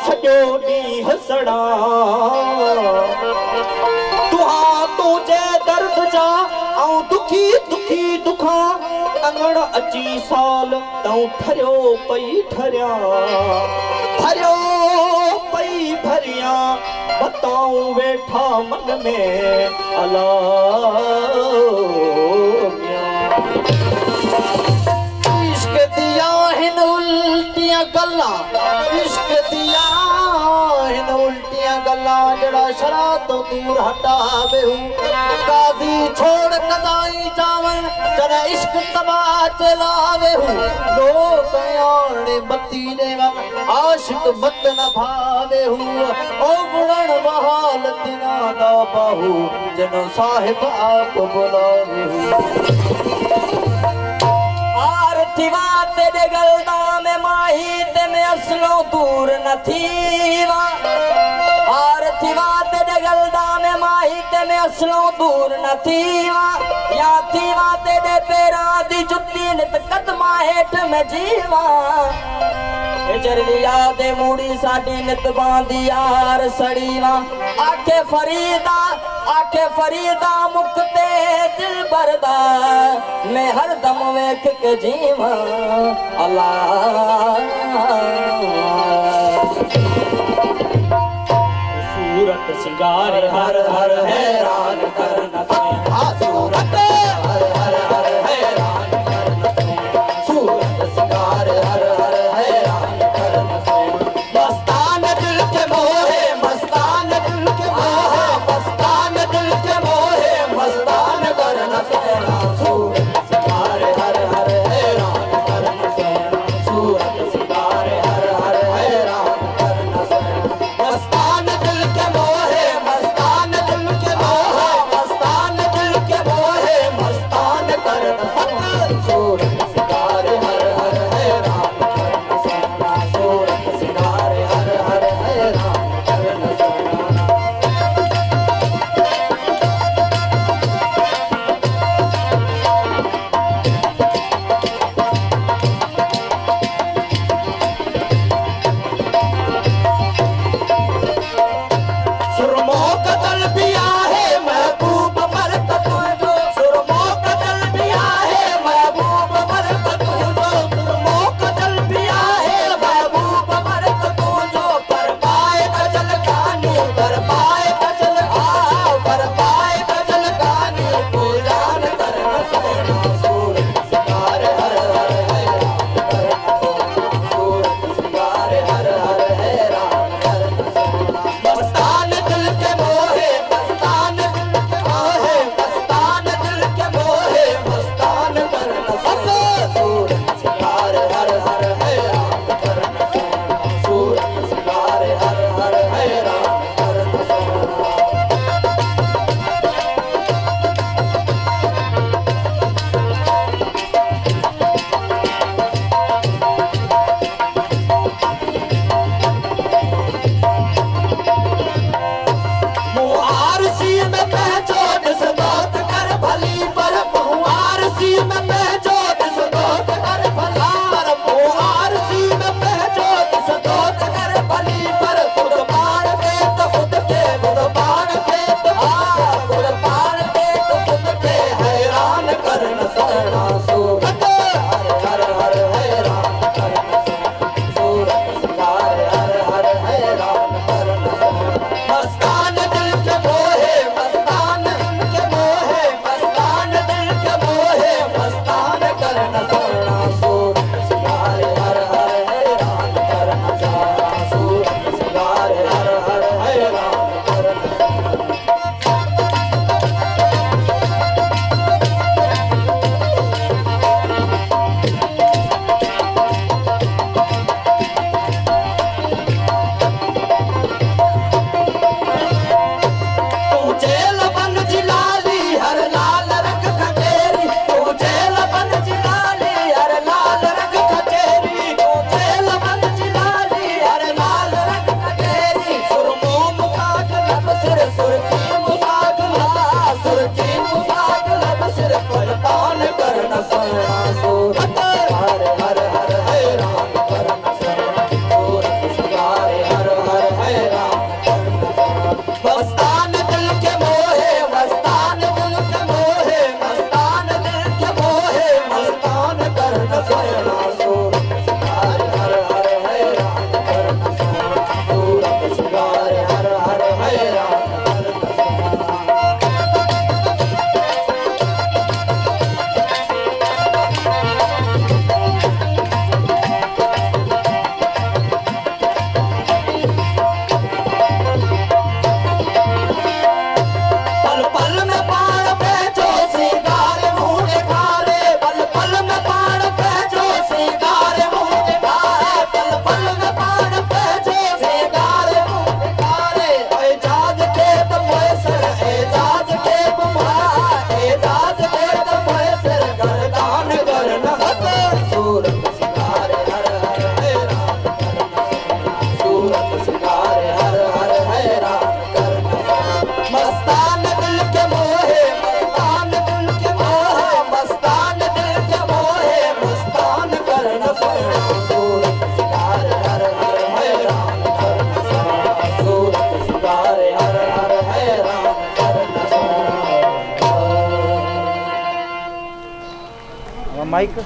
सॼो ॾींहुं हसणा तुहा तुझे दर्द जा ऐं दुखी दुखी दुखा अंगण अची साल तूं ठरियो पई ठरिया भरियो पई भरिया बताऊं वेठा मन में अला इश्क दिया हिन उल्टियां गल्ला इश्क दिया हिन उल्टियां गल्ला जड़ा शरा तो दूर हटा बेहू कादी छोड़ कदाई जावन जरा इश्क तबा चला बेहू लोग आने बत्ती ने आशिक बत न भावेहू ओ बुढ़न बहाल तिना दा बाहू जनो साहिब आप बुलावेहू आरतीवा तेरे गलदा में माही ते में असलो दूर न थीवा आरतीवा तेरे गलदा में माही ते में असलो दूर न थीवा या थीवा तेरे पैरा दी जुत्ती नित कदमा हेठ में जीवा जरलिया दे मूड़ी साडी नित बांधी यार सड़ीवा आखे फरीदा मुक्ते दिल बरदा मैं हर दम वेख के जीवा अल्लाह सूरत सिंगार हर हर हैरान करना सूरत हर हर हर हैरान करना सूरत सिंगार हर हर हैरान करना मस्तान दिल के मोहे मस्तान दिल के मोहे मस्तान दिल के मोहे मस्तान करना सूरत सिंगार हर हर हैरान करना सूरत सिंगार हर हर हैरान करना मस्तान दिल के मोहे मस्तान दिल के मोहे मस्तान दिल के मोहे ਮਾਈਕ